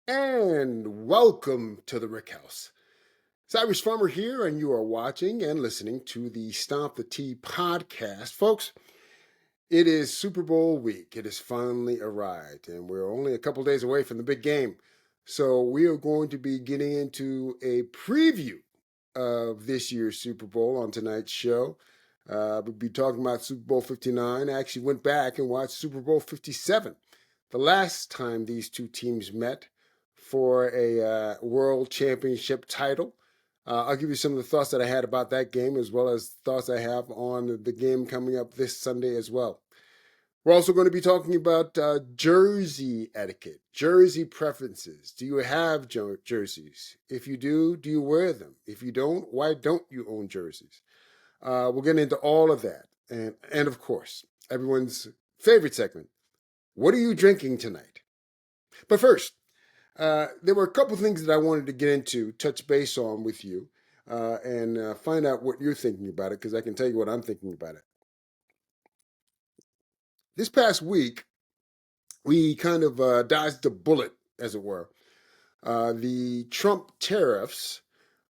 And welcome to the Rick House. Cyrus Farmer here, and you are watching and listening to the Stomp the Tee podcast. Folks, it is Super Bowl week. It has finally arrived, and we're only a couple days away from the big game. So, we are going to be getting into a preview of this year's Super Bowl on tonight's show. We'll be talking about Super Bowl 59. I actually went back and watched Super Bowl 57, the last time these two teams met for a world championship title. I'll give you some of the thoughts that I had about that game, as well as thoughts I have on the game coming up this Sunday as well. We're also going to be talking about jersey etiquette, jersey preferences. Do you have jerseys? If you do you wear them? If you don't, why don't you own jerseys? We'll get into all of that. And of course, everyone's favorite segment, what are you drinking tonight? But first, there were a couple things that I wanted to get into, touch base on with you, and find out what you're thinking about it, because I can tell you what I'm thinking about it. This past week, we kind of dodged a bullet, as it were. The Trump tariffs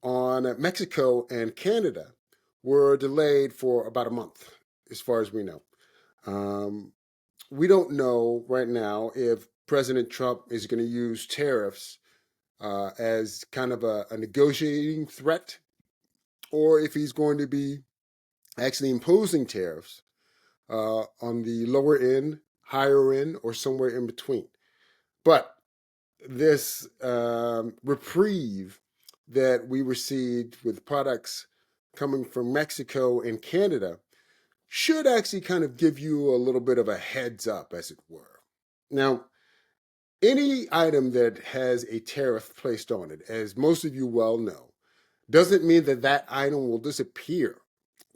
on Mexico and Canada were delayed for about a month, as far as we know. We don't know right now if President Trump is going to use tariffs as kind of a negotiating threat, or if he's going to be actually imposing tariffs on the lower end, higher end, or somewhere in between. But this reprieve that we received with products coming from Mexico and Canada should actually kind of give you a little bit of a heads up, as it were. Now, any item that has a tariff placed on it, as most of you well know, doesn't mean that that item will disappear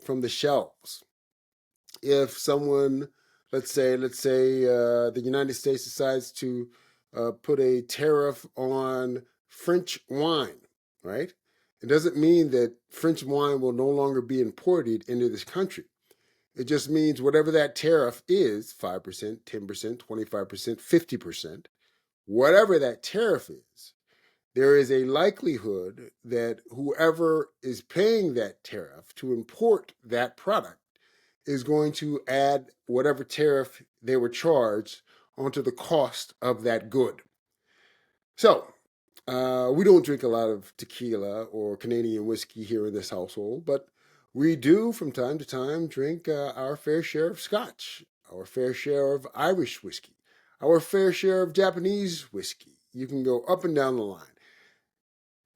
from the shelves. If someone, let's say, the United States decides to put a tariff on French wine, right? It doesn't mean that French wine will no longer be imported into this country. It just means whatever that tariff is, 5%, 10%, 25%, 50%, whatever that tariff is, there is a likelihood that whoever is paying that tariff to import that product is going to add whatever tariff they were charged onto the cost of that good. So, we don't drink a lot of tequila or Canadian whiskey here in this household, but we do from time to time drink our fair share of scotch, our fair share of Irish whiskey, our fair share of Japanese whiskey. You can go up and down the line.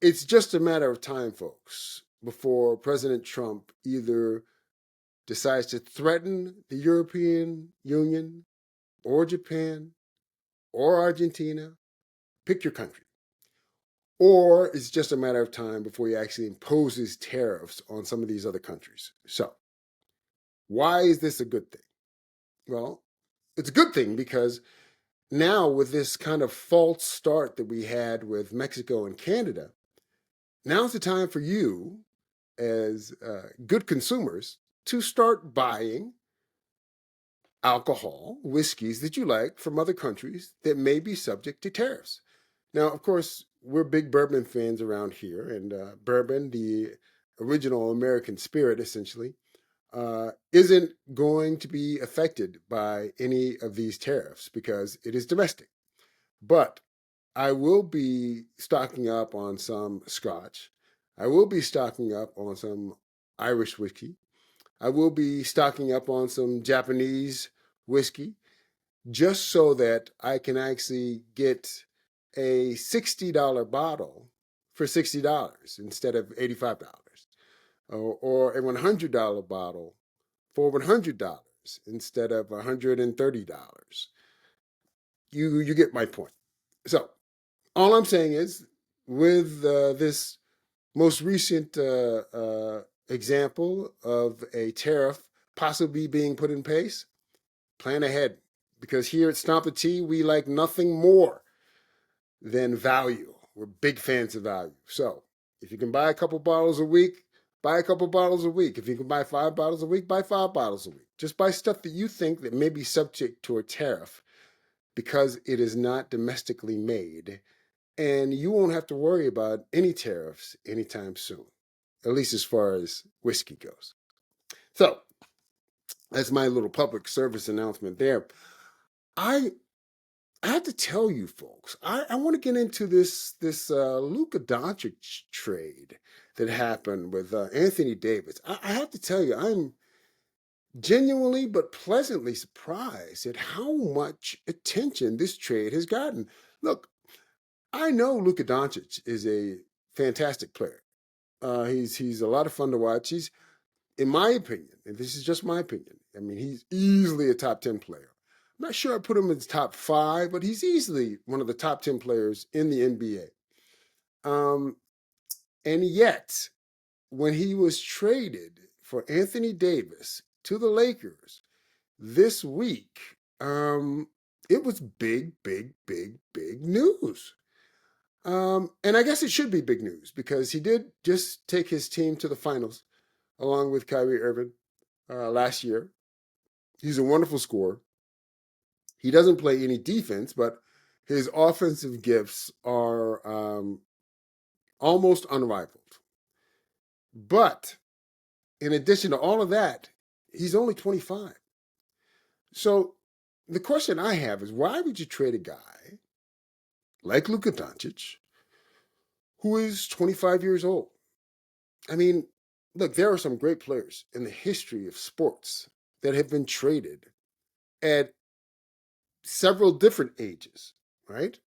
It's just a matter of time, folks, before President Trump either decides to threaten the European Union or Japan or Argentina, pick your country. Or it's just a matter of time before he actually imposes tariffs on some of these other countries. So, why is this a good thing? Well, it's a good thing because now, with this kind of false start that we had with Mexico and Canada, now's the time for you, as good consumers, to start buying alcohol, whiskeys that you like from other countries that may be subject to tariffs. Now, of course, we're big bourbon fans around here, and bourbon, the original American spirit, essentially, isn't going to be affected by any of these tariffs because it is domestic. But I will be stocking up on some scotch. I will be stocking up on some Irish whiskey. I will be stocking up on some Japanese whiskey, just so that I can actually get a $60 bottle for $60 instead of $85, or a $100 bottle for $100 instead of $130. You get my point. So all I'm saying is, with this most recent example of a tariff possibly being put in place, plan ahead, because here at Stomp the Tee, we like nothing more than value. We're big fans of value. So if you can buy a couple bottles a week, buy a couple bottles a week. If you can buy 5 bottles a week, buy 5 bottles a week. Just buy stuff that you think that may be subject to a tariff because it is not domestically made, and you won't have to worry about any tariffs anytime soon, at least as far as whiskey goes. So that's my little public service announcement there. I I have to tell you folks, I want to get into this Luka Doncic trade that happened with Anthony Davis. I have to tell you, I'm genuinely but pleasantly surprised at how much attention this trade has gotten. Look, I know Luka Doncic is a fantastic player. He's a lot of fun to watch. He's, in my opinion, and this is just my opinion, I mean, he's easily a top 10 player. I'm not sure I put him in the top 5, but he's easily one of the top 10 players in the NBA. And yet, when he was traded for Anthony Davis to the Lakers this week, it was big, big, big, big news. And I guess it should be big news because he did just take his team to the finals along with Kyrie Irving last year. He's a wonderful scorer. He doesn't play any defense, but his offensive gifts are almost unrivaled. But in addition to all of that, he's only 25. So the question I have is, why would you trade a guy like Luka Doncic, who is 25 years old? I mean, look, there are some great players in the history of sports that have been traded at several different ages, right?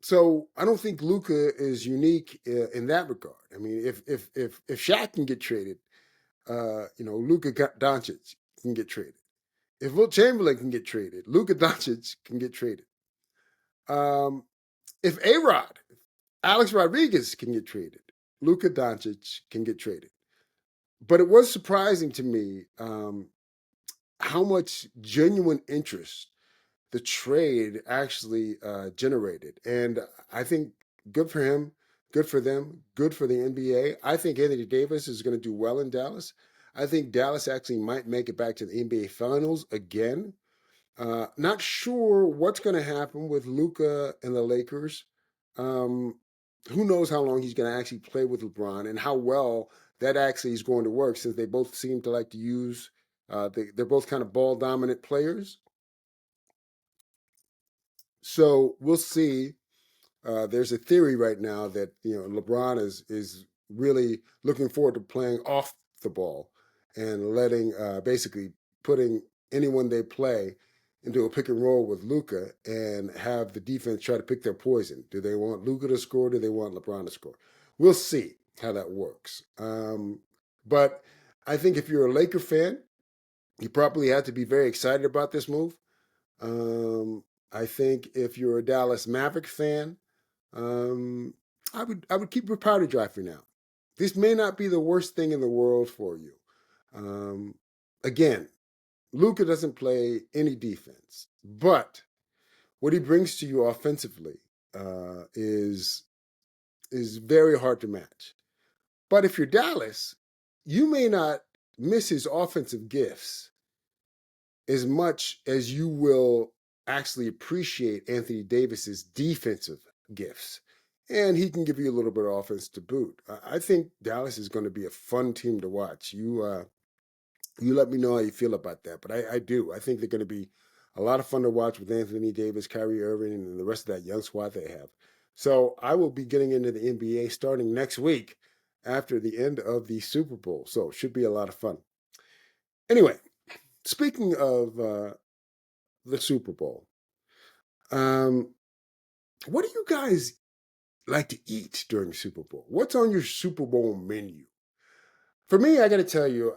So I don't think Luka is unique in that regard. I mean, if Shaq can get traded, Luka Doncic can get traded. If Wilt Chamberlain can get traded, Luka Doncic can get traded. If A-Rod, Alex Rodriguez can get traded, Luka Doncic can get traded. But it was surprising to me how much genuine interest the trade actually generated. And I think good for him, good for them, good for the NBA. I think Anthony Davis is going to do well in Dallas. I think Dallas actually might make it back to the NBA Finals again. Not sure what's going to happen with Luka and the Lakers. Um, who knows how long he's going to actually play with LeBron and how well that actually is going to work, since they both seem to like to use. They're both kind of ball dominant players. So we'll see. There's a theory right now that LeBron is really looking forward to playing off the ball and letting basically putting anyone they play into a pick and roll with Luka and have the defense try to pick their poison. Do they want Luka to score? Do they want LeBron to score? We'll see how that works. But I think if you're a Laker fan, you probably have to be very excited about this move. Um, I think if you're a Dallas Maverick fan, um, I would keep your powder dry for now. This may not be the worst thing in the world for you. Um, Again, Luka doesn't play any defense, but what he brings to you offensively is very hard to match. But if you're Dallas, you may not miss his offensive gifts as much as you will actually appreciate Anthony Davis's defensive gifts. And he can give you a little bit of offense to boot. I think Dallas is going to be a fun team to watch. You let me know how you feel about that. But I do. I think they're going to be a lot of fun to watch with Anthony Davis, Kyrie Irving, and the rest of that young squad they have. So I will be getting into the NBA starting next week after the end of the Super Bowl. So it should be a lot of fun. Anyway, speaking of the Super Bowl, um, what do you guys like to eat during the Super Bowl? What's on your Super Bowl menu? For me, I got to tell you,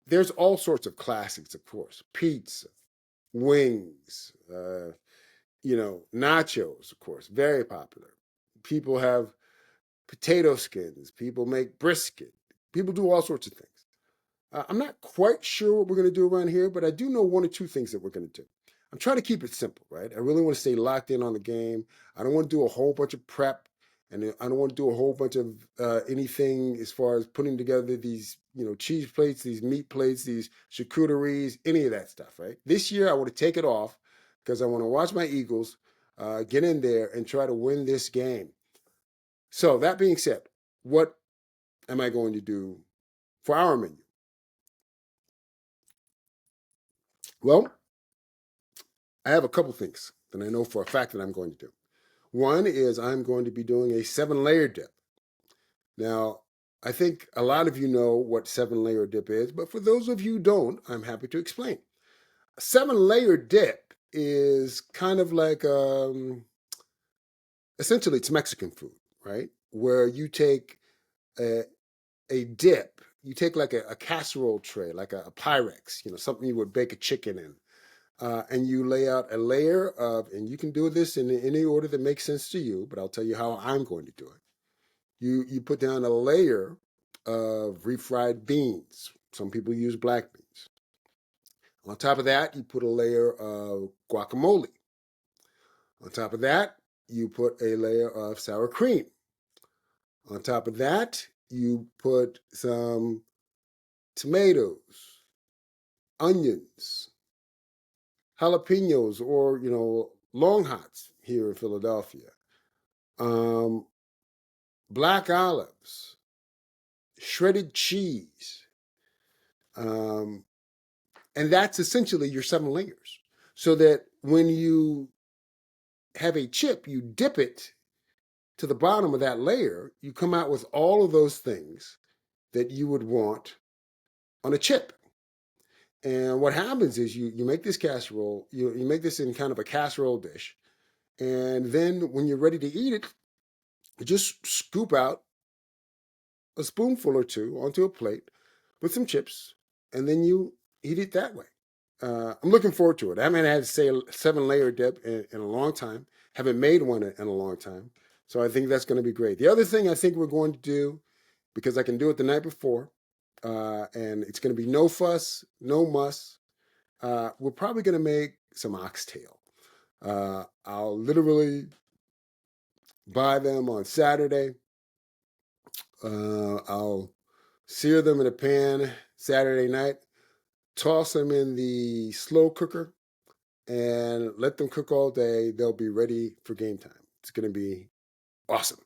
there's all sorts of classics, of course. Pizza, wings, nachos, of course, very popular. People have potato skins. People make brisket. People do all sorts of things. I'm not quite sure what we're going to do around here, but I do know one or two things that we're going to do. I'm trying to keep it simple, right? I really want to stay locked in on the game. I don't want to do a whole bunch of prep, and I don't want to do a whole bunch of anything as far as putting together these, cheese plates, these meat plates, these charcuteries, any of that stuff, right? This year, I want to take it off because I want to watch my Eagles get in there and try to win this game. So that being said, what am I going to do for our menu? Well, I have a couple things that I know for a fact that I'm going to do. One is I'm going to be doing a 7-layer dip. Now, I think a lot of you know what 7-layer dip is, but for those of you who don't, I'm happy to explain. A 7-layer dip is kind of like, essentially it's Mexican food, right? Where you take a dip, you take like a casserole tray, like a Pyrex, something you would bake a chicken in. And you lay out a layer of, and you can do this in any order that makes sense to you, but I'll tell you how I'm going to do it. You put down a layer of refried beans. Some people use black beans. On top of that, you put a layer of guacamole. On top of that, you put a layer of sour cream. On top of that, you put some tomatoes, onions, jalapenos, or long hots here in Philadelphia, black olives, shredded cheese, and that's essentially your 7 layers. So that when you have a chip, you dip it to the bottom of that layer, you come out with all of those things that you would want on a chip. And what happens is you make this casserole, you make this in kind of a casserole dish, and then when you're ready to eat it, you just scoop out a spoonful or two onto a plate with some chips, and then you eat it that way. I'm looking forward to it. I haven't had, say, a 7-layer dip in a long time. Haven't made one in a long time. So I think that's going to be great. The other thing I think we're going to do, because I can do it the night before, and it's going to be no fuss, no muss, we're probably going to make some oxtail. I'll literally buy them on Saturday. I'll sear them in a pan Saturday night, toss them in the slow cooker, and let them cook all day. They'll be ready for game time. It's going to be awesome.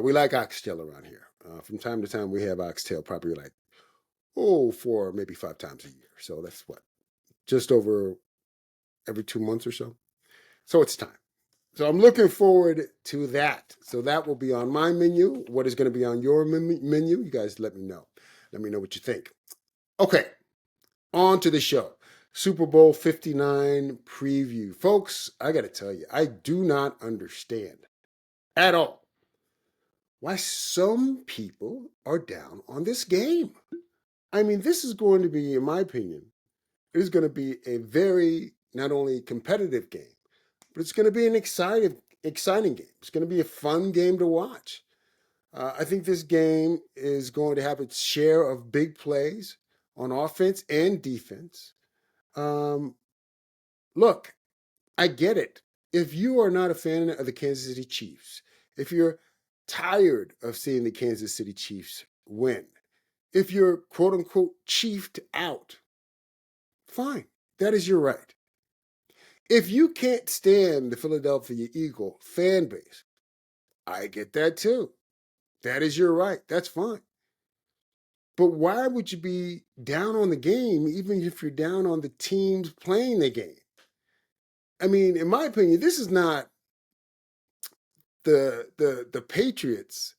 We like oxtail around here. From time to time, we have oxtail probably like, 4, maybe 5 times a year. So that's what? Just over every 2 months or so. So it's time. So I'm looking forward to that. So that will be on my menu. What is going to be on your menu? You guys let me know. Let me know what you think. Okay, on to the show. Super Bowl 59 preview. Folks, I got to tell you, I do not understand at all why some people are down on this game. I mean, this is going to be, in my opinion, it is going to be a very, not only competitive game, but it's going to be an exciting game. It's going to be a fun game to watch. I think this game is going to have its share of big plays on offense and defense. Look, I get it. If you are not a fan of the Kansas City Chiefs, if you're tired of seeing the Kansas City Chiefs win, if you're quote unquote chiefed out, fine. That is your right. If you can't stand the Philadelphia Eagle fan base, I get that too. That is your right. That's fine. But why would you be down on the game even if you're down on the teams playing the game? I mean, in my opinion, this is not the Patriots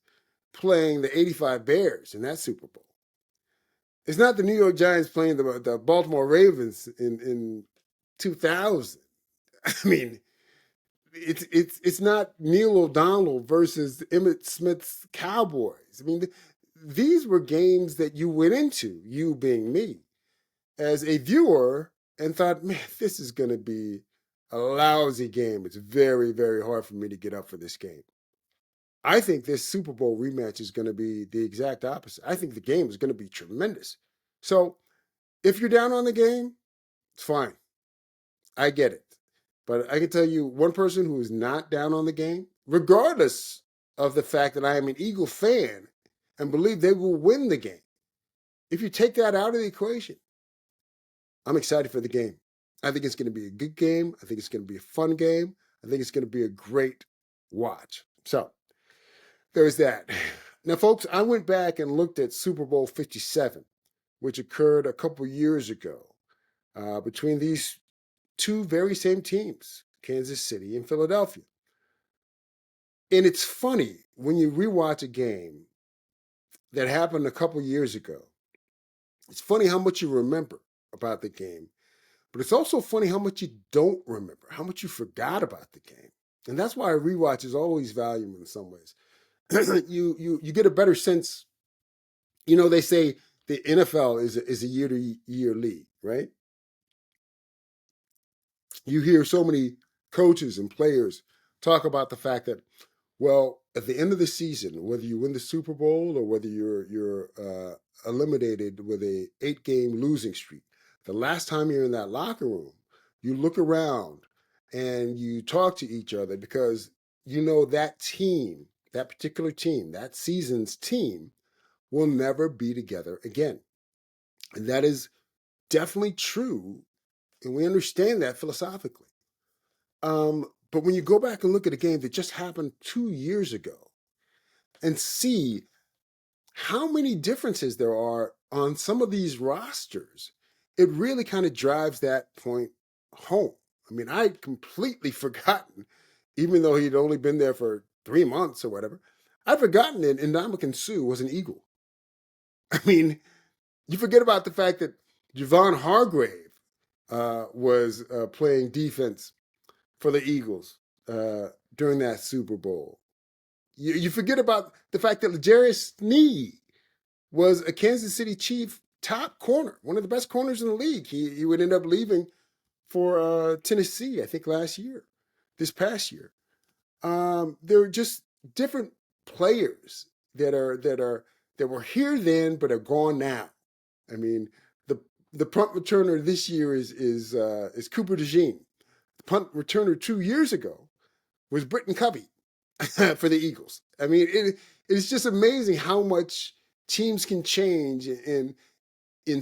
playing the 85 Bears in that Super Bowl. It's not the New York Giants playing the Baltimore Ravens in 2000. I mean, it's not Neil O'Donnell versus Emmitt Smith's Cowboys. I mean, these were games that you went into, you being me, as a viewer, and thought, man, this is going to be a lousy game. It's very, very hard for me to get up for this game. I think this Super Bowl rematch is going to be the exact opposite. I think the game is going to be tremendous. So if you're down on the game, it's fine. I get it. But I can tell you one person who is not down on the game, regardless of the fact that I am an Eagle fan and believe they will win the game. If you take that out of the equation, I'm excited for the game. I think it's going to be a good game. I think it's going to be a fun game. I think it's going to be a great watch. So there's that. Now, folks, I went back and looked at Super Bowl 57, which occurred a couple years ago between these two very same teams, Kansas City and Philadelphia. And it's funny when you rewatch a game that happened a couple years ago. It's funny how much you remember about the game, but it's also funny how much you don't remember, how much you forgot about the game. And that's why a rewatch is always valuable in some ways. you get a better sense. They say the NFL is a year to year league, right? You hear so many coaches and players talk about the fact that, well, at the end of the season, whether you win the Super Bowl or whether you're eliminated with a 8-game losing streak, the last time you're in that locker room, you look around and you talk to each other because you know that team, that particular team, that season's team will never be together again. And that is definitely true, and we understand that philosophically. But when you go back and look at a game that just happened 2 years ago and see how many differences there are on some of these rosters, it really kind of drives that point home. I mean, I'd completely forgotten, even though he'd only been there for 3 months or whatever, I'd forgotten that Ndamukong Suh was an Eagle. I mean, you forget about the fact that Javon Hargrave was playing defense for the Eagles during that Super Bowl. You forget about the fact that L'Jarius Sneed was a Kansas City Chief top corner, one of the best corners in the league. He would end up leaving for Tennessee, I think, this past year. There are just different players that were here then but are gone now. I mean, the punt returner this year is Cooper DeJean. The punt returner 2 years ago was Britton Covey for the Eagles. I mean, it's just amazing how much teams can change in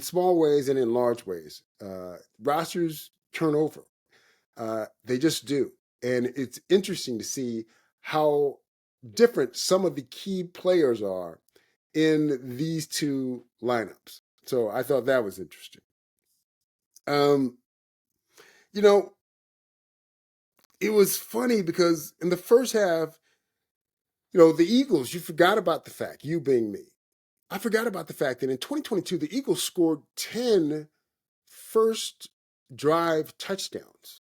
small ways and in large ways. Rosters turn over. They just do. And it's interesting to see how different some of the key players are in these two lineups. So I thought that was interesting. Um, you know, it was funny because in the first half, the Eagles, you forgot about the fact, you being me, I forgot about the fact that in 2022, the Eagles scored 10 first drive touchdowns.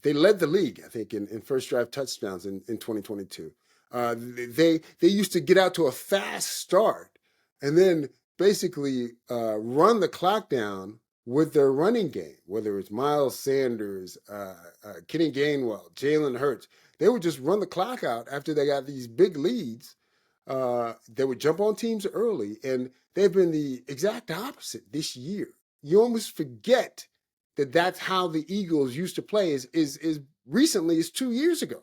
They led the league, I think, in first drive touchdowns in 2022. They used to get out to a fast start and then basically run the clock down with their running game, whether it's Miles Sanders, Kenny Gainwell, Jalen Hurts. They would just run the clock out after they got these big leads. They would jump on teams early, and they've been the exact opposite this year. You almost forget that that's how the Eagles used to play is recently as 2 years ago.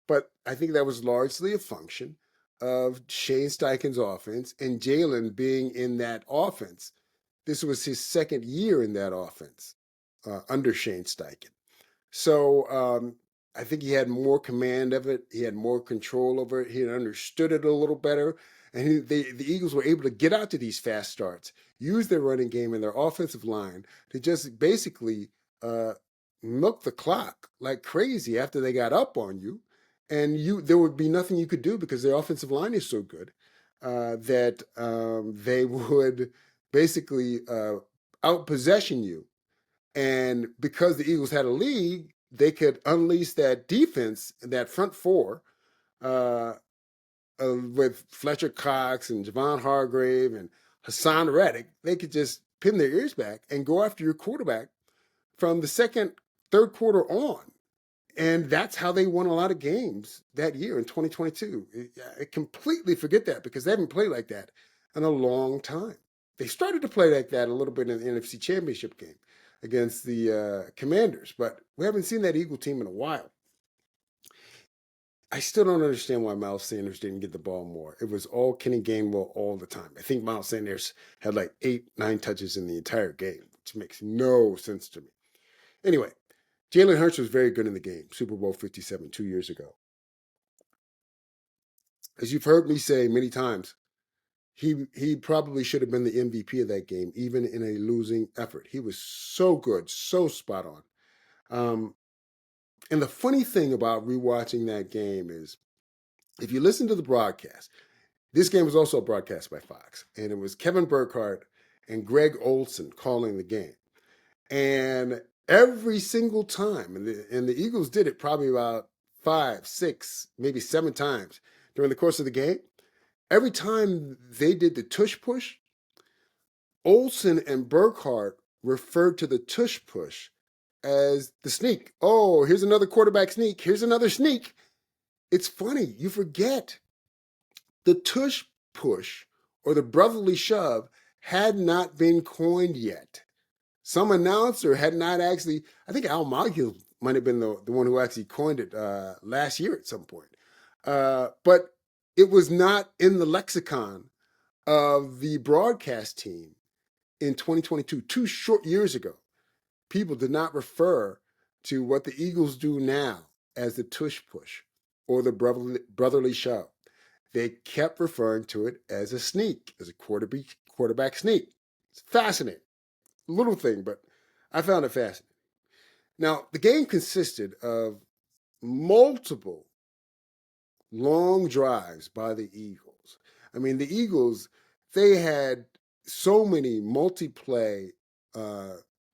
But I think that was largely a function of Shane Steichen's offense and Jalen being in that offense. This was his second year in that offense under Shane Steichen. So I think he had more command of it. He had more control over it. He had understood it a little better. And the Eagles were able to get out to these fast starts, use their running game and their offensive line to just basically milk the clock like crazy after they got up on you. And there would be nothing you could do because their offensive line is so good that they would basically out-possession you. And because the Eagles had a lead, they could unleash that defense, that front four, with Fletcher Cox and Javon Hargrave and Hassan Reddick. They could just pin their ears back and go after your quarterback from the third quarter on. And that's how they won a lot of games that year in 2022. I completely forget that because they haven't played like that in a long time. They started to play like that a little bit in the NFC Championship game against the Commanders, but we haven't seen that Eagle team in a while. I still don't understand why Miles Sanders didn't get the ball more. It was all Kenny Gainwell all the time. I think Miles Sanders had like 8, 9 touches in the entire game, which makes no sense to me. Anyway, Jalen Hurts was very good in the game, Super Bowl 57, 2 years ago. As you've heard me say many times, he probably should have been the MVP of that game, even in a losing effort. He was so good, so spot on. Um, and the funny thing about rewatching that game is, if you listen to the broadcast, this game was also broadcast by Fox, and it was Kevin Burkhardt and Greg Olson calling the game. And every single time, and the Eagles did it probably about 5, 6, maybe 7 times during the course of the game. Every time they did the tush push, Olson and Burkhardt referred to the tush push as the sneak. Oh, here's another quarterback sneak. Here's another sneak. It's funny. You forget the tush push or the brotherly shove had not been coined yet. Some announcer had not actually, I think Al Mogul might have been the one who actually coined it last year at some point. But it was not in the lexicon of the broadcast team in 2022, 2 short years ago. People did not refer to what the Eagles do now as the tush push or the brotherly shove. They kept referring to it as a sneak, as a quarterback sneak. It's fascinating. Little thing, but I found it fascinating. Now, the game consisted of multiple long drives by the Eagles. I mean, the Eagles, they had so many multi-play,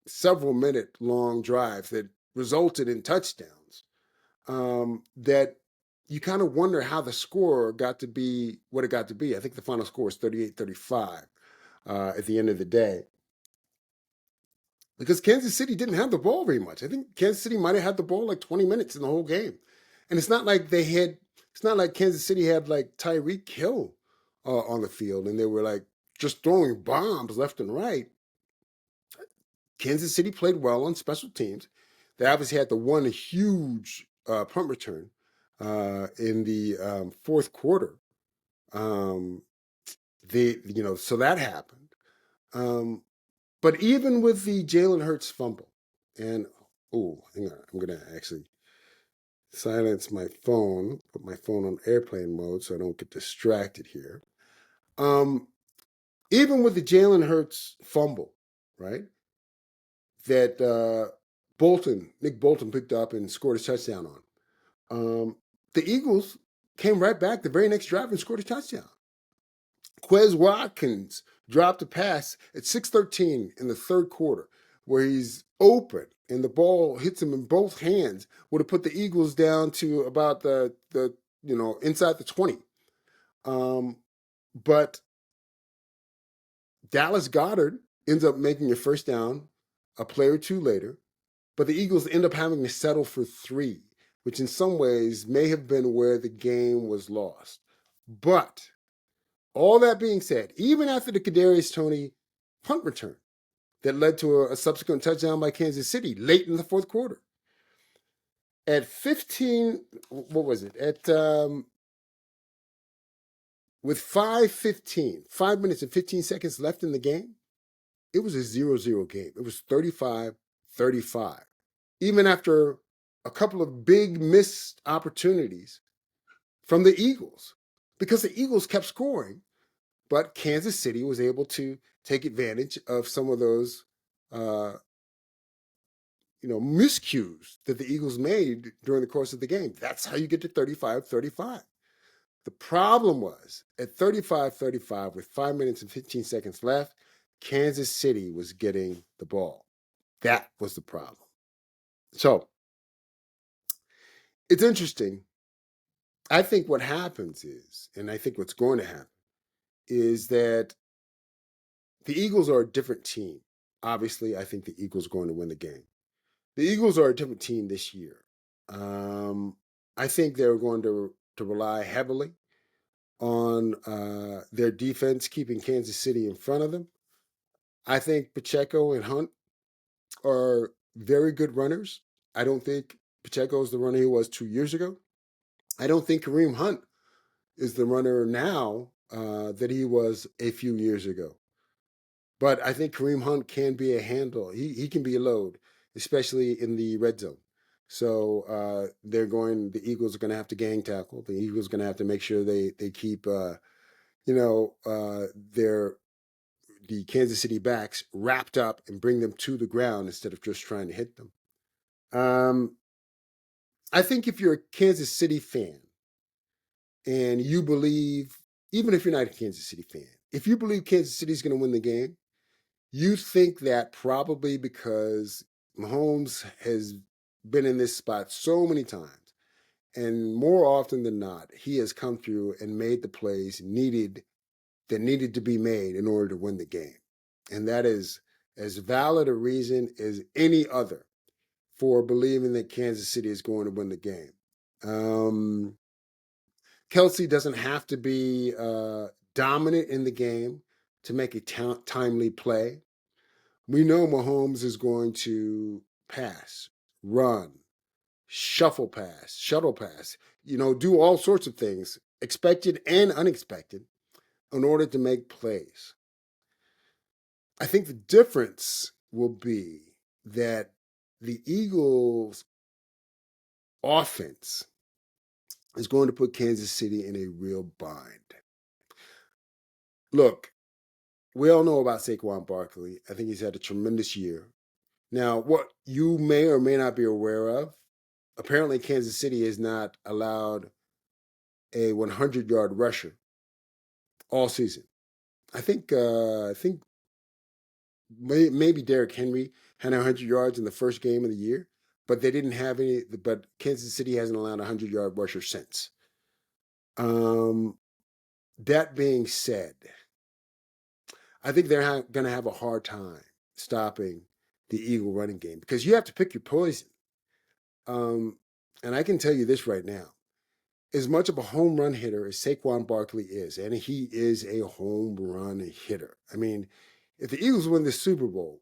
several minute long drives that resulted in touchdowns, that you kind of wonder how the score got to be what it got to be. I think the final score was 38-35 at the end of the day, because Kansas City didn't have the ball very much. I think Kansas City might have had the ball like 20 minutes in the whole game. And it's not like Kansas City had like Tyreek Hill on the field and they were like just throwing bombs left and right. Kansas City played well on special teams. They obviously had the one huge punt return in the fourth quarter. So that happened. But even with the Jalen Hurts fumble, and hang on, I'm gonna actually silence my phone, put my phone on airplane mode so I don't get distracted here. Even with the Jalen Hurts fumble, right? That Nick Bolton picked up and scored a touchdown on. The Eagles came right back the very next drive and scored a touchdown. Quez Watkins dropped a pass at 6:13 in the third quarter where he's open and the ball hits him in both hands, would have put the Eagles down to about the inside the 20. But Dallas Goedert ends up making a first down a play or two later, but the Eagles end up having to settle for 3, which in some ways may have been where the game was lost. But all that being said, even after the Kadarius Toney punt return that led to a subsequent touchdown by Kansas City late in the fourth quarter, at 15, what was it? With 5 minutes and 15 seconds left in the game, it was a 0-0 game. It was 35-35. Even after a couple of big missed opportunities from the Eagles, because the Eagles kept scoring, but Kansas City was able to take advantage of some of those miscues that the Eagles made during the course of the game. That's how you get to 35-35. The problem was at 35-35 with 5 minutes and 15 seconds left, Kansas City was getting the ball. That was the problem. So it's interesting. I think what happens is, and I think what's going to happen, is that the Eagles are a different team. Obviously, I think the Eagles are going to win the game. The Eagles are a different team this year. I think they're going to rely heavily on their defense keeping Kansas City in front of them. I think Pacheco and Hunt are very good runners. I don't think Pacheco is the runner he was 2 years ago. I don't think Kareem Hunt is the runner now that he was a few years ago. But I think Kareem Hunt can be a handle. He can be a load, especially in the red zone. So the Eagles are going to have to gang tackle. The Eagles are going to have to make sure they keep, their the Kansas City backs wrapped up and bring them to the ground instead of just trying to hit them. I think if you're a Kansas City fan and you believe, even if you're not a Kansas City fan, if you believe Kansas City is going to win the game, you think that probably because Mahomes has been in this spot so many times, and more often than not, he has come through and made the plays that needed to be made in order to win the game. And that is as valid a reason as any other for believing that Kansas City is going to win the game. Kelsey doesn't have to be dominant in the game to make a timely play. We know Mahomes is going to pass, run, shuffle pass, shuttle pass, do all sorts of things, expected and unexpected, in order to make plays. I think the difference will be that the Eagles' offense is going to put Kansas City in a real bind. Look, we all know about Saquon Barkley. I think he's had a tremendous year. Now, what you may or may not be aware of, apparently Kansas City has not allowed a 100-yard rusher all season. I think maybe Derrick Henry had 100 yards in the first game of the year, but they didn't have any. But Kansas City hasn't allowed a 100-yard rusher since. That being said, I think they're going to have a hard time stopping the Eagle running game because you have to pick your poison. And I can tell you this right now. As much of a home run hitter as Saquon Barkley is, and he is a home run hitter. I mean, if the Eagles win the Super Bowl,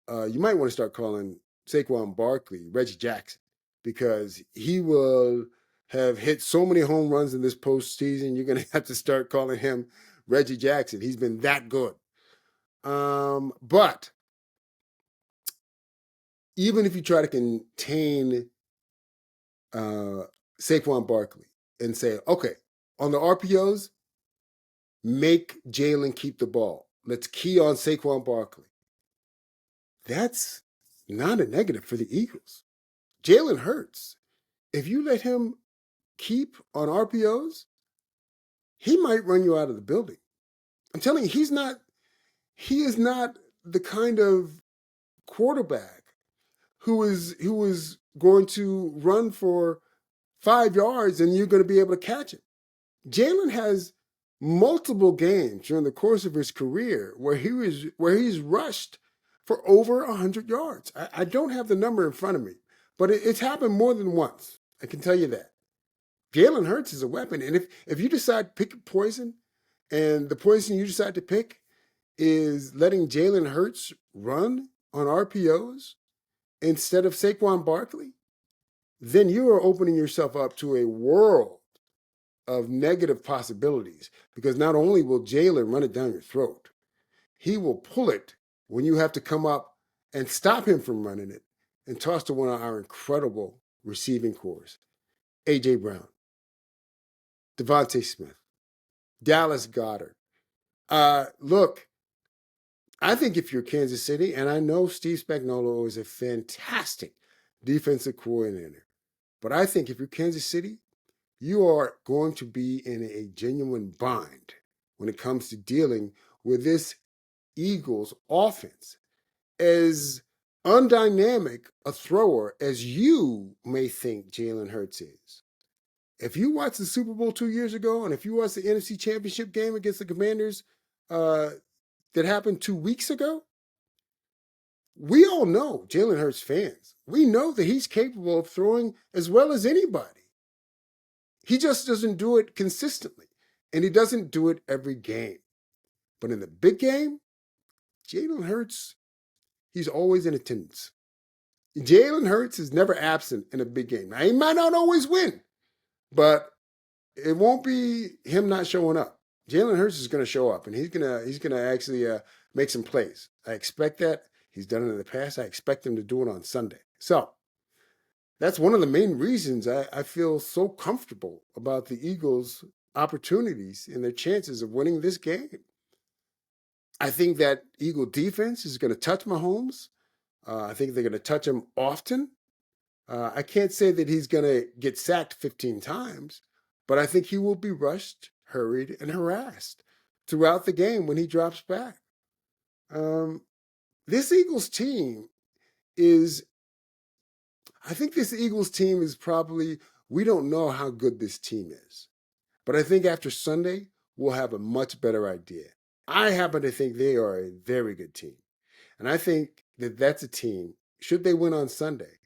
you might want to start calling Saquon Barkley Reggie Jackson because he will have hit so many home runs in this postseason. You're going to have to start calling him Reggie Jackson. He's been that good. But even if you try to contain Saquon Barkley and say, okay, on the RPOs, make Jalen keep the ball. Let's key on Saquon Barkley. That's not a negative for the Eagles. Jalen Hurts, if you let him keep on RPOs, he might run you out of the building. I'm telling you, he is not the kind of quarterback who is going to run for 5 yards and you're going to be able to catch it. Jalen has multiple games during the course of his career where he's rushed for over 100 yards. I don't have the number in front of me, but it's happened more than once. I can tell you that. Jalen Hurts is a weapon, and if you decide to pick poison, and the poison you decide to pick is letting Jalen Hurts run on RPOs instead of Saquon Barkley, then you are opening yourself up to a world of negative possibilities because not only will Jalen run it down your throat, he will pull it when you have to come up and stop him from running it and toss to one of our incredible receiving cores. A.J. Brown, Devontae Smith, Dallas Goedert. Look, I think if you're Kansas City, and I know Steve Spagnuolo is a fantastic defensive coordinator, but I think if you're Kansas City, you are going to be in a genuine bind when it comes to dealing with this Eagles offense. As undynamic a thrower as you may think Jalen Hurts is. If you watched the Super Bowl 2 years ago, and if you watched the NFC Championship game against the Commanders that happened 2 weeks ago, we all know, Jalen Hurts fans, we know that he's capable of throwing as well as anybody. He just doesn't do it consistently, and he doesn't do it every game. But in the big game, Jalen Hurts, he's always in attendance. Jalen Hurts is never absent in a big game. Now, he might not always win, but it won't be him not showing up. Jalen Hurts is going to show up, and he's gonna actually make some plays. I expect that. He's done it in the past. I expect him to do it on Sunday. So that's one of the main reasons I feel so comfortable about the Eagles' opportunities and their chances of winning this game. I think that Eagle defense is going to touch Mahomes. I think they're going to touch him often. I can't say that he's going to get sacked 15 times, but I think he will be rushed, hurried, and harassed throughout the game when he drops back. Um, this Eagles team is, I think this Eagles team is probably, we don't know how good this team is. But I think after Sunday, we'll have a much better idea. I happen to think they are a very good team. And I think that that's a team, should they win on Sunday,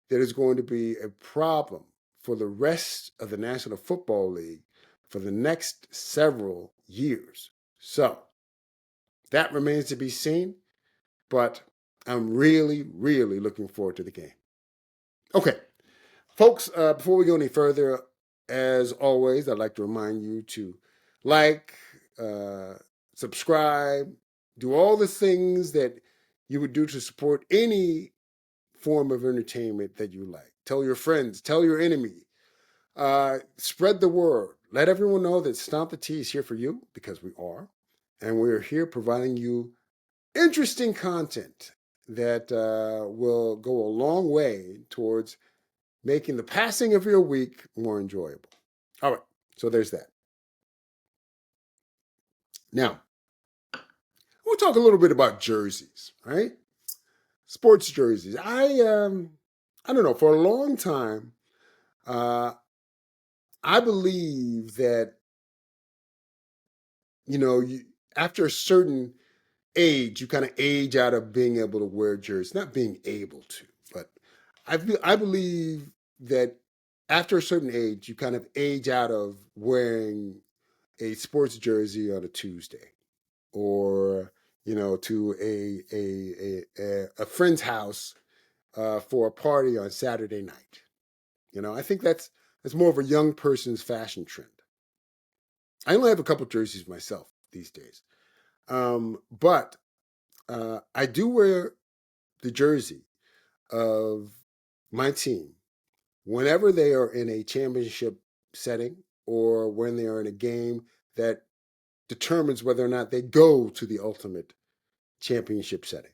that is going to be a problem for the rest of the National Football League for the next several years. So that remains to be seen, but I'm really, really looking forward to the game. Okay, folks, before we go any further, as always, I'd like to remind you to like, uh, subscribe, do all the things that you would do to support any form of entertainment that you like. Tell your friends, tell your enemy, spread the word. Let everyone know that Stomp the Tee is here for you, because we are. And we're here providing you interesting content that will go a long way towards making the passing of your week more enjoyable. All right, so there's that. Now, we'll talk a little bit about jerseys, right? Sports jerseys. I don't know. For a long time, uh, I believe that after a certain age, you kind of age out of being able to wear jerseys. Not being able to, but I believe that after a certain age, you kind of age out of wearing a sports jersey on a Tuesday, or to a friend's house for a party on Saturday night. I think that's more of a young person's fashion trend. I only have a couple jerseys myself these days, but I do wear the jersey of my team whenever they are in a championship setting, or when they are in a game that determines whether or not they go to the ultimate championship setting.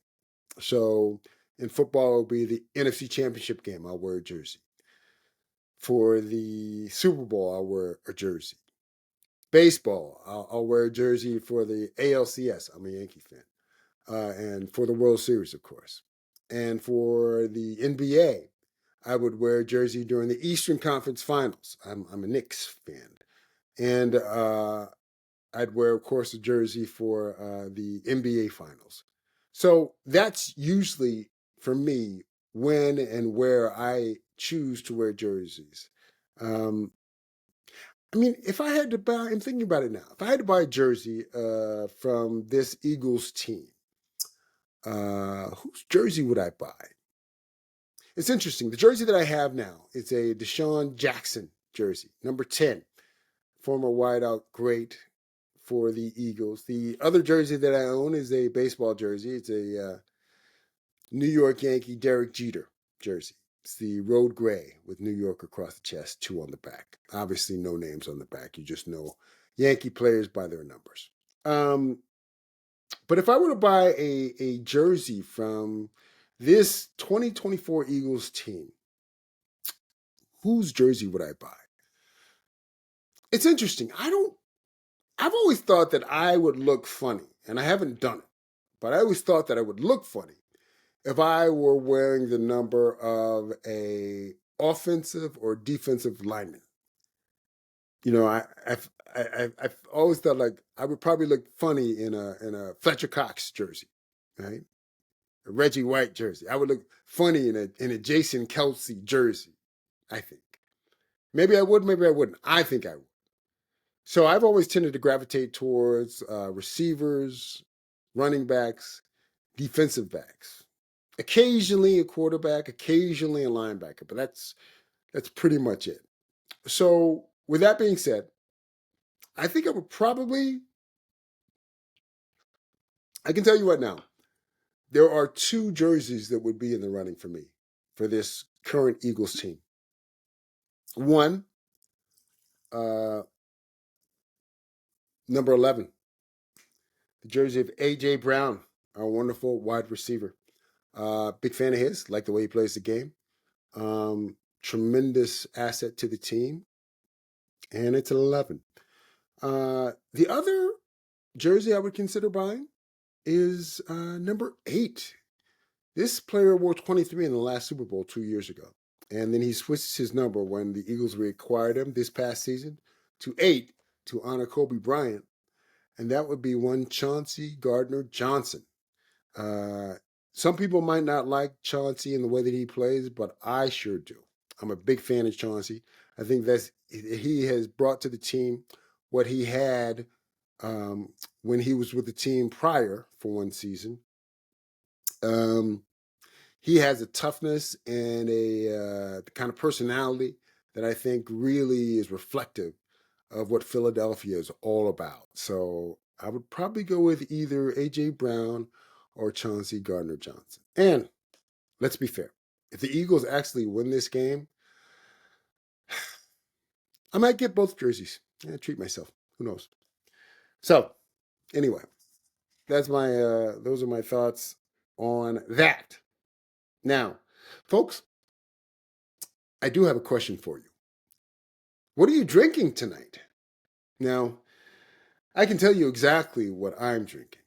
So in football, it'll be the NFC Championship game. I'll wear a jersey. For the Super Bowl, I'll wear a jersey. Baseball, I'll wear a jersey for the ALCS. I'm a Yankee fan. And for the World Series, of course. And for the NBA, I would wear a jersey during the Eastern Conference Finals. I'm a Knicks fan. And I'd wear, of course, a jersey for the NBA Finals. So that's usually, for me, when and where I choose to wear jerseys. Um, I mean, if I had to buy, I'm thinking about it now. If I had to buy a jersey from this Eagles team, whose jersey would I buy? It's interesting. The jersey that I have now, it's a Deshaun Jackson jersey, number 10, former wideout great for the Eagles. The other jersey that I own is a baseball jersey. It's a New York Yankee Derek Jeter jersey. It's the road gray with New York across the chest, 2 on the back. Obviously, no names on the back. You just know Yankee players by their numbers. But if I were to buy a jersey from this 2024 Eagles team, whose jersey would I buy? It's interesting. I've always thought that I would look funny, and I haven't done it, but I always thought that I would look funny if I were wearing the number of a offensive or defensive lineman. I've always thought like I would probably look funny in a Fletcher Cox jersey, right? A Reggie White jersey. I would look funny in a Jason Kelsey jersey. I think maybe I would, maybe I wouldn't. I think I would. So I've always tended to gravitate towards receivers, running backs, defensive backs. Occasionally a quarterback, occasionally a linebacker, but that's pretty much it. So with that being said, I think I would probably, I can tell you right now, there are 2 jerseys that would be in the running for me for this current Eagles team. One, number 11, the jersey of A.J. Brown, our wonderful wide receiver. Big fan of his, like the way he plays the game. Tremendous asset to the team. And it's an 11. The other jersey I would consider buying is number 8. This player wore 23 in the last Super Bowl 2 years ago. And then he switched his number when the Eagles reacquired him this past season to 8 to honor Kobe Bryant. And that would be one Chauncey Gardner-Johnson. Some people might not like Chauncey in the way that he plays, but I sure do. I'm a big fan of Chauncey. I think he has brought to the team what he had when he was with the team prior for one season. He has a toughness and a kind of personality that I think really is reflective of what Philadelphia is all about. So I would probably go with either A.J. Brown or Chauncey Gardner-Johnson. And let's be fair. If the Eagles actually win this game, I might get both jerseys. Treat myself. Who knows? So anyway, those are my thoughts on that. Now, folks, I do have a question for you. What are you drinking tonight? Now, I can tell you exactly what I'm drinking.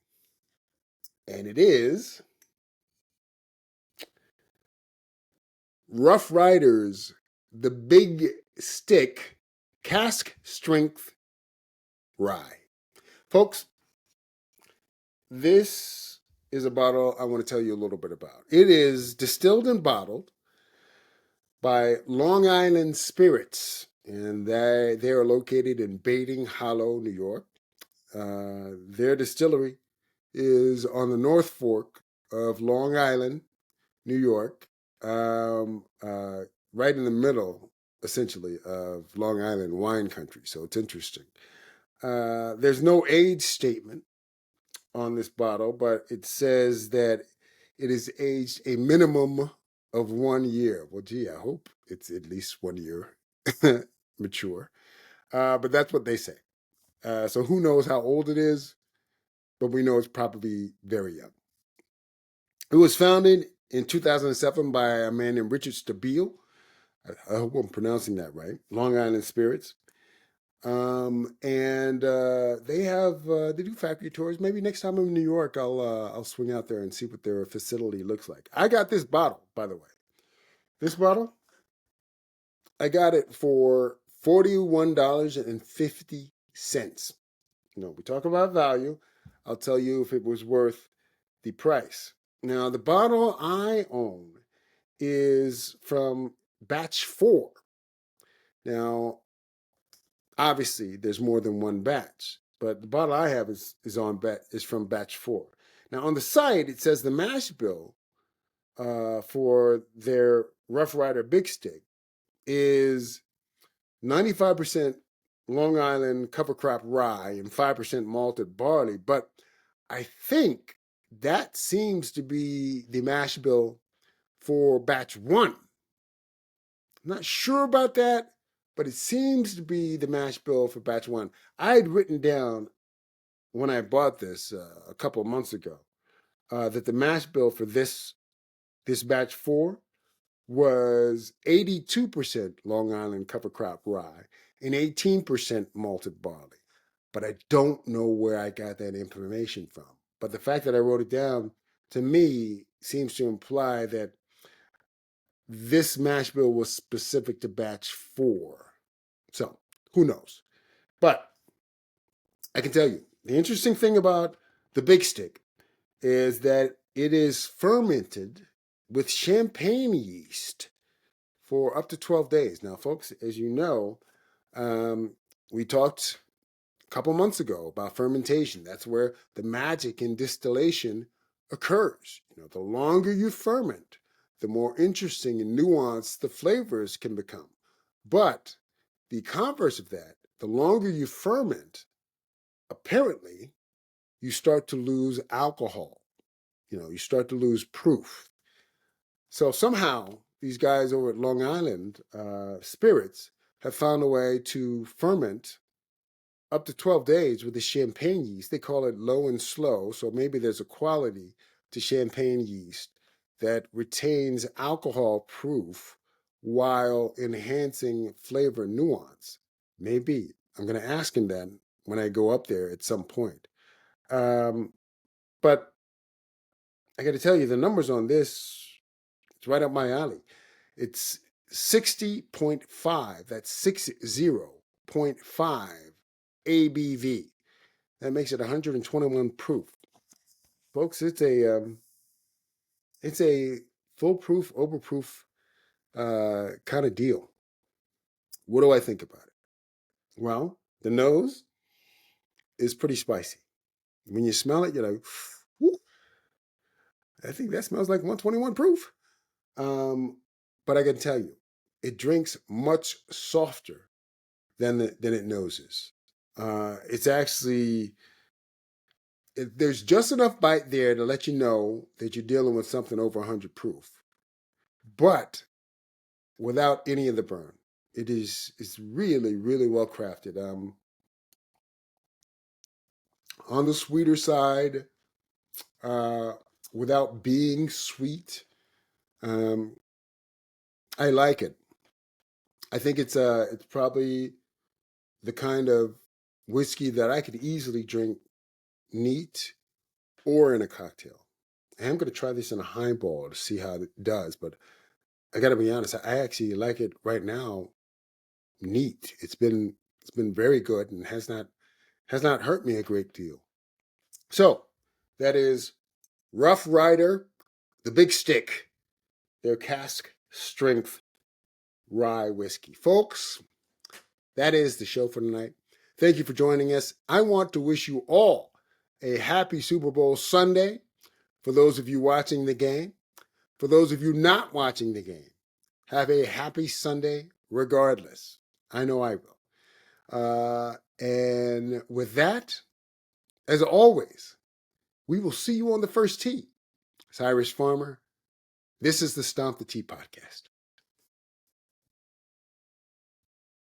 And it is Rough Riders, the Big Stick Cask Strength Rye. Folks, this is a bottle I want to tell you a little bit about. It is distilled and bottled by Long Island Spirits, and they are located in Baiting Hollow, New York. Their distillery is on the North Fork of Long Island, New York, right in the middle, essentially, of Long Island wine country. So it's interesting. There's no age statement on this bottle, but it says that it is aged a minimum of 1 year. Well, gee, I hope it's at least 1 year mature. But that's what they say. So who knows how old it is, but we know it's probably very young. It was founded in 2007 by a man named Richard Stabile. I hope I'm pronouncing that right. Long Island Spirits. And they do factory tours. Maybe next time I'm in New York, I'll swing out there and see what their facility looks like. I got this bottle, by the way. This bottle, I got it for $41.50. We talk about value. I'll tell you if it was worth the price. Now, the bottle I own is from batch 4. Now, obviously, there's more than one batch, but the bottle I have is from batch 4. Now, on the side, it says the mash bill for their Rough Rider Big Stick is 95% Long Island cover crop rye and 5% malted barley, but I think that seems to be the mash bill for batch 1. I'm not sure about that, but it seems to be the mash bill for batch 1. I had written down when I bought this a couple of months ago that the mash bill for this batch 4 was 82% Long Island cover crop rye and 18% malted barley. But I don't know where I got that information from. But the fact that I wrote it down, to me, seems to imply that this mash bill was specific to batch 4. So, who knows? But I can tell you, the interesting thing about the Big Stick is that it is fermented with champagne yeast for up to 12 days. Now, folks, as you know, we talked a couple months ago about fermentation. That's where the magic in distillation occurs. The longer you ferment, the more interesting and nuanced the flavors can become. But the converse of that, the longer you ferment, apparently you start to lose alcohol. You start to lose proof. So somehow these guys over at Long Island Spirits have found a way to ferment up to 12 days with the champagne yeast. They call it low and slow, so maybe there's a quality to champagne yeast that retains alcohol proof while enhancing flavor nuance. Maybe. I'm going to ask him that when I go up there at some point. But I got to tell you, the numbers on this, it's right up my alley. It's 60.5. That's 60.5 ABV. That makes it 121 proof. Folks, it's a foolproof, overproof kind of deal. What do I think about it? Well, the nose is pretty spicy. When you smell it, you're like, whoo, I think that smells like 121 proof. But I can tell you, it drinks much softer than it noses. It's actually, there's just enough bite there to let you know that you're dealing with something over 100 proof, but without any of the burn. It's really, really well crafted. On the sweeter side, without being sweet. I like it. I think it's probably the kind of whiskey that I could easily drink neat or in a cocktail. I am going to try this in a highball to see how it does, but I got to be honest. I actually like it right now neat. It's been very good and has not hurt me a great deal. So that is Rough Rider, the Big Stick, their cask strength rye whiskey. Folks, that is the show for tonight. Thank you for joining us. I want to wish you all a happy Super Bowl Sunday. For those of you watching the game, for those of you not watching the game, have a happy Sunday regardless. I know I will. And with that, as always, we will see you on the first tee. Cyrus Farmer, this is the Stomp the Tee podcast.